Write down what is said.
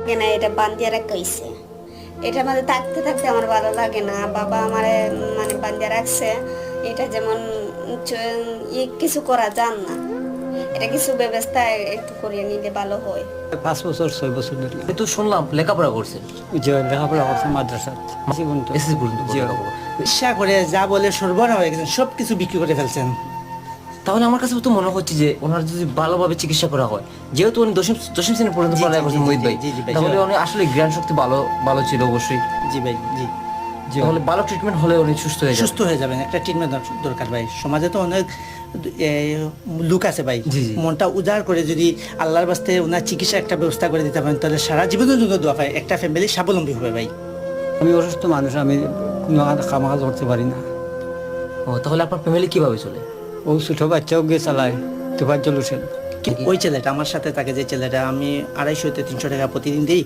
কেন এটা বান্ধিয়া রাখা হইছে, এটার মধ্যে থাকতে থাকতে আমার ভালো লাগে না। বাবা আমার মানে বান্ধিয়া রাখছে, এটা যেমন কিছু করা যান না, এটা কিছু ব্যবস্থা একটু করিয়ে নিলে ভালো হয়। 5 বছর 6 বছর ধরে আমি তো শুনলাম লেখাপড়া করছেন, যে লেখাপড়া করছে মাদ্রাসা জীবন তো এসএসসি পর্যন্ত জি। লেখাপড়া। ইচ্ছা করে যা বলে সরবরাহ হয়ে গেছেন, সব কিছু বিক্রি করে ফেলছেন। তাহলে আমার কাছে তো মনে হচ্ছে যে ওনার যদি ভালোভাবে চিকিৎসা করা হয়, যেহেতু উনি দশম শ্রেণী পর্যন্ত জি, পড়ালেখা জি, করছেন জি, মোহিত ভাই, জি, জি, ভাই। তাহলে উনি আসলে জ্ঞান শক্তি ভালো ভালো ছিল অবশ্যই। জি ভাই, জি। তাহলে ভালো ট্রিটমেন্ট হলে উনি সুস্থ হয়ে যাবেন। সুস্থ হয়ে যাবেন, একটা ট্রিটমেন্ট দরকার ভাই। সমাজে তো অনেক লোক আছে ভাই, জি, জি। মনটা উজাড় করে যদি আল্লাহর বাস্তে ওনার চিকিৎসা একটা ব্যবস্থা করে দিতে পারেন, তাহলে সারা জীবনের জন্য দোয়া পায়, একটা ফ্যামিলি স্বাবলম্বী হবে ভাই। আমি অসুস্থ মানুষ, আমি কোনো কামাকাজ করতে পারি না। ও তাহলে আপনার ফ্যামিলি কিভাবে চলে? ও ছোট বাচ্চাও গিয়ে চালায় তোফাজ্জল হোসেন। ওই ছেলেটা আমার সাথে থাকে, যে ছেলেটা আমি 250-300 টাকা প্রতিদিন দিই,